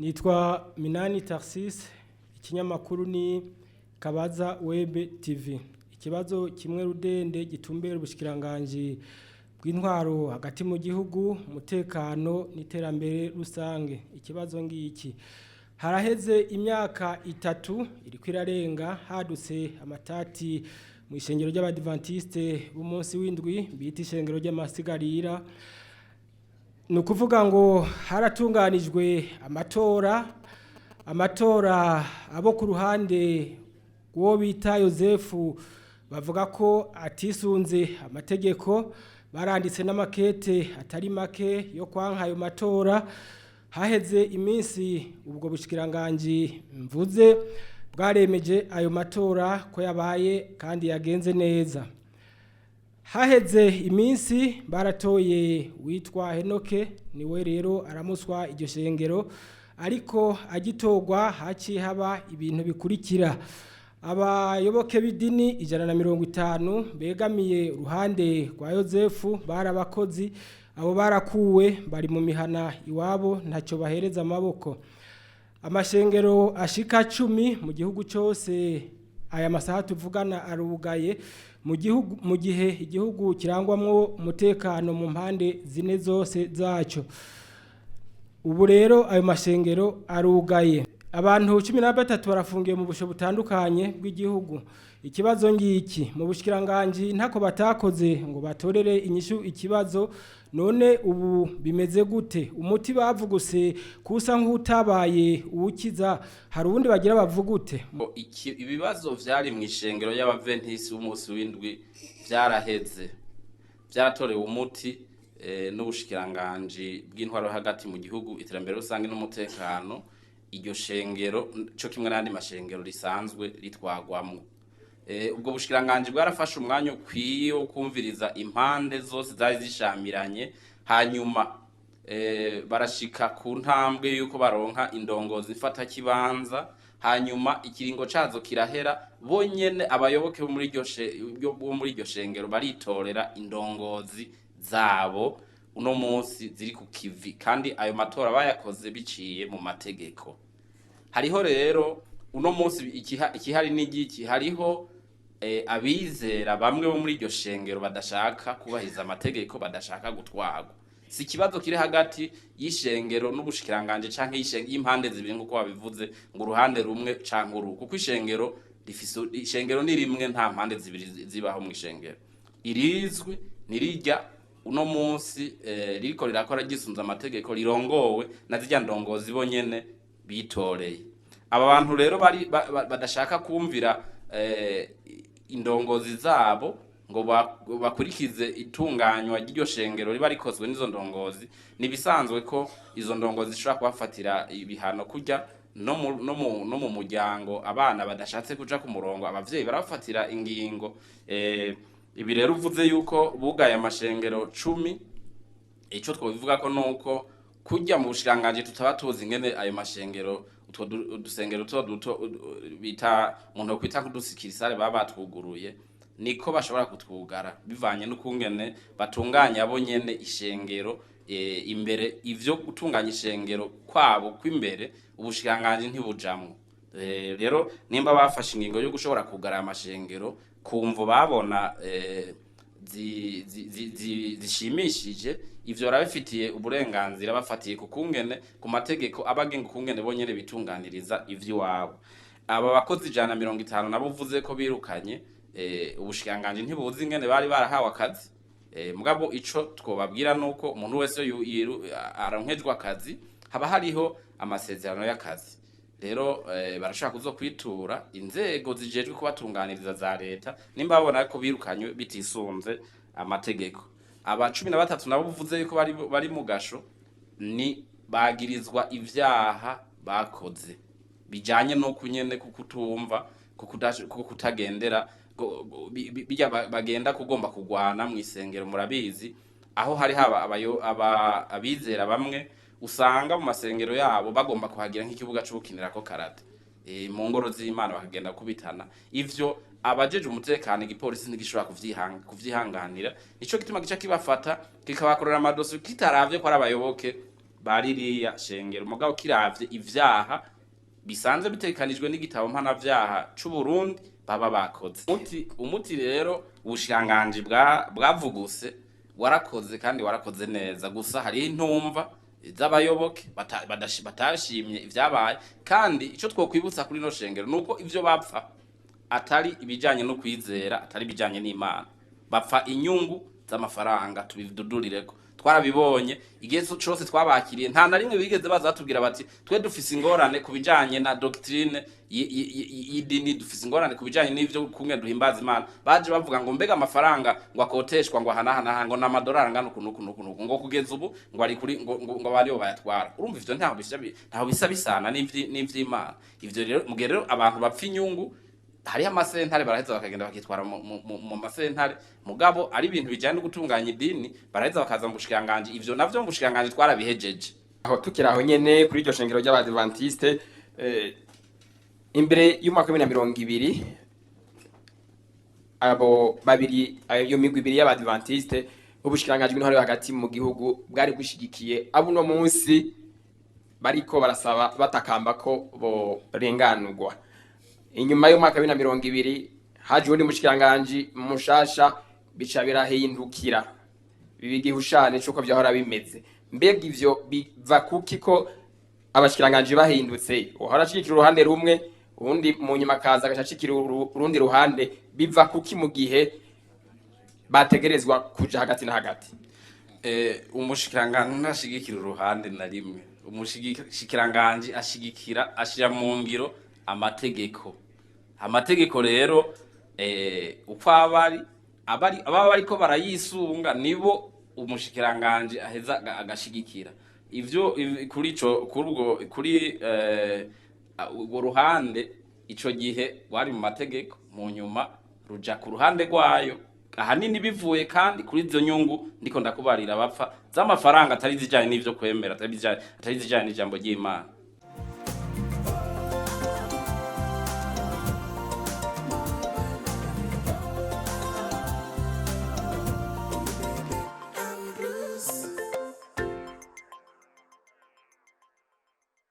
Nitwa Minani Tarsis, ikinyamakuru ni Kabaza Web TV. Ikibazo kimwe rudende gitumbera ubushikiranganje bw'intwaro hagati mu gihugu, umutekano n'iterambere rusange. Ikibazo ngiki: haraheze imyaka 3 iriko irarenga hadutse amatati mu ishengero ry'Abadventiste b'umunsi w'indwi bita ishengero ry'amasigarira. Nukuvuga ngo haratunganijwe amatora abo ku ruhande wo bita Yosefu bavuga ko atisunze amategeko, baranditse n'amakete atari make yo kwanka ayo matora. Haheze iminsi ubwo bushikiranganje mvuze bwaremeje ayo matora ko yabaye kandi yagenze neza. Haheze iminsi baratoye witwa Henoke, niwe rero aramuswa iryo shengero, ariko agitorwa haci haba ibintu bikurikira. Abayoboke b'idini 150 begamiye uruhande rwa Yosefu barabakozi, abo barakuwe bari mu mihana iwabo ntacyo bahereza amaboko. Amashengero ashika 10 mu gihugu cyose aya masaha tuvugana arugaye mu gihe igihugu kirangwamwo umutekano mu mpande zine zose zaco. Ubu rero ayo mashengero arugaye. Abantu 13 barafungiye mu busho butandukanye bw'igihugu. Ikibazo ngiki: mu bushikiranganje ntako batakoze ngo batorere inyishu ikibazo, none ubu bimeze gute? Umuti bavuguse kusa nk'utabaye uwukiza, hari ubundi bagira bavugute? Ibibazo vyari mu ishengero y'Abadventiste b'umunsi w'indwi vyaraheze, vyaratorewe umuti n'ubushikiranganje bw'intwaro hagati mu gihugu, iterambere rusange n'umutekano. Iryo shengero cyo kimwe n'andi mashengero risanzwe ritwagwamwo. Ubwo bushikiranganje bwarafashe umwanya ukwiye wo kumviriza impande zose zari zishamiranye, hanyuma barashika ku ntambwe yuko baronka indongozi ifata kibanza, hanyuma ikiringo cazo kirahera, bonyene abayoboke bo muri iryo shengero baritorera indongozi zabo uno munsi ziri ku kivi, kandi ayo matora bayakoze biciye mu mategeko. Hariho rero uno munsi ikihari n'igiki: hariho abizera bamwe bo muri iryo shengero badashaka kubahiriza amategeko, badashaka gutwarwa. Si kibazo kiri hagati y'ishengero n'ubushikiranganje canke y'impande zibiri nkuko babivuze ngo uruhande rumwe canke uru, kuko ishengero ni rimwe, nta mpande zibiri zibaho mu ishengero. Irizwi nirijya uno munsi ririko rirakora gisunza amategeko, rirongowe na zirya ndongozi bonyene bitoreye. Aba bantu rero badashaka kumvira indongozi zabo ngo bakurikize itunganywa ry'iryo shengero riba rikozwe n'izo ndongozi. Nibisanzwe ko izo ndongozi zishobora kubafatira ibihano, kujya no mu muryango abana badashatse kuja ku murongo, abavyeyi barafatira ingingo. Ibi rero uvuze yuko bugaye amashengero 10, ico twobivuga ko nuko kujya mu bushiranganje tutaba tuzi ingene ayo mashengero udusengero duto bita umuntu kwita kudusikirisare baba batwuguruye, niko bashobora kutwugara bivanye n'ukungene batunganya abo nyene ishengero. Imbere ivyo gutunganya ishengero kwabo kw'imbere ubushiranganje ntibujamwo. Rero nimba bafashe ingingo yo gushobora kugara amashengero kumvo babona zishimishije, ivyo barabifitiye uburenganzira bafatiye ku mategeko abagenga kungene bonyene bitunganiriza ivy'iwabo. Aba bakozi 150 nabo uvuze ko birukanye, ubushikanganje ntibuzi ingene bari barahawe akazi. Mugabo ico twobabwira nuko umuntu wese aronkejwe akazi haba hariho amasezerano y'akazi. Rero barashaka kuzokwitura inzego zijejwe kubatunganiriza za leta nimba babona ko birukanywe bitisunze amategeko. Aba 13 nabo uvuze yuko bari mu gasho ni bagirizwa ivyaha bakoze bijanye no kunyene kukutumva kutagendera bijya bagenda kugomba kugwana mu isengero. Murabizi aho hari haba abizera bamwe usanga mu masengero yabo bagomba kuhagira nk'ikibuga cyo gukinirako karate, mu ngoro z'Imana bakagenda kubitana. Ivyo abajeje umutekano igipolisi ntigishobora kuvyihanganira, nico gituma gica kibafata kikabakorera amadosi kitaravye ko ari abayoboke baririya shengero mugabo kiravye ivyaha bisanzwe bitekanijwe n'igitabo mpanavyaha c'u Burundi baba bakoze. Umuti rero ubushikiranganji bwavuguse warakoze kandi warakoze neza, gusa hari intumva z'abayoboke batashimye ivyabaye, kandi ico twokwibutsa kuri no shengero nuko ivyo bapfa atari ibijanye no kwizera, atari ibijanye n'Imana, bapfa inyungu z'amafaranga. Tubidudurireko twarabibonye igihe cyose twabakiriye, nta na rimwe bigeze baza batubwira bati twe dufise ingorane kubijanye na doctrine y'idini, dufise ingorane kubijanye n'ivyo kumwe duhimbaza Imana. Baje bavuga ngo mbega amafaranga ngo akoteshwa ngo hanahana ngo n'amadolari ngano kunuku ngo kugeza ubu ngo ari kuri ngo bariyo bayatwara. Urumva ivyo ntaho bisa bisana n'ivy'Imana. Ivyo rero mugihe rero abantu bapfa inyungu, hari amasentare baraheza bakagenda bakitwara mu masentare, mugabo ari ibintu bijanye no gutunganya idini baraheza bakaza mu bushikiranganje. Ivyo navyo mu bushikiranganje twarabihejeje. Aho tukira aho nyene kuri iryo shengero ry'Abadventiste imbere y'umwaka wa 2020 abo babiri ayo migwi ibiri y'Abadventiste ubushikiranganje bw'intwaro hagati mu gihugu bwari gushigikiye abo no munsi bariko barasaba batakamba ko bo renganurwa. Inyuma y'umwaka wa 2020 haje undi mushikiranganje mushasha bica birahindukira bibigihushane cyuko byahora bimeze. Mbega ivyo biva kuki ko abashikiranganje bahindutse uhora ashikira uruhande rumwe ubundi mu nyuma kaza agashikira urundi ruhande, biva kuki mu gihe bategerezwa kuja hagati na hagati? Umushikiranganje ntashigikira uruhande na rimwe. Umushikiranganje ashira mu ngiro amategeko rero uko ababa bariko barayisunga nibo umushikiranganje aheza agashigikira ivyo kuri urwo ruhande. Ico gihe wari mu mategeko, mu nyuma ruja ku ruhande rwayo ahanini bivuye kandi kuri izo nyungu ndiko ndakubarira bapfa z'amafaranga atari zijanye n'ivyo kwemera, atari zijanye n'ijambo ry'Imana.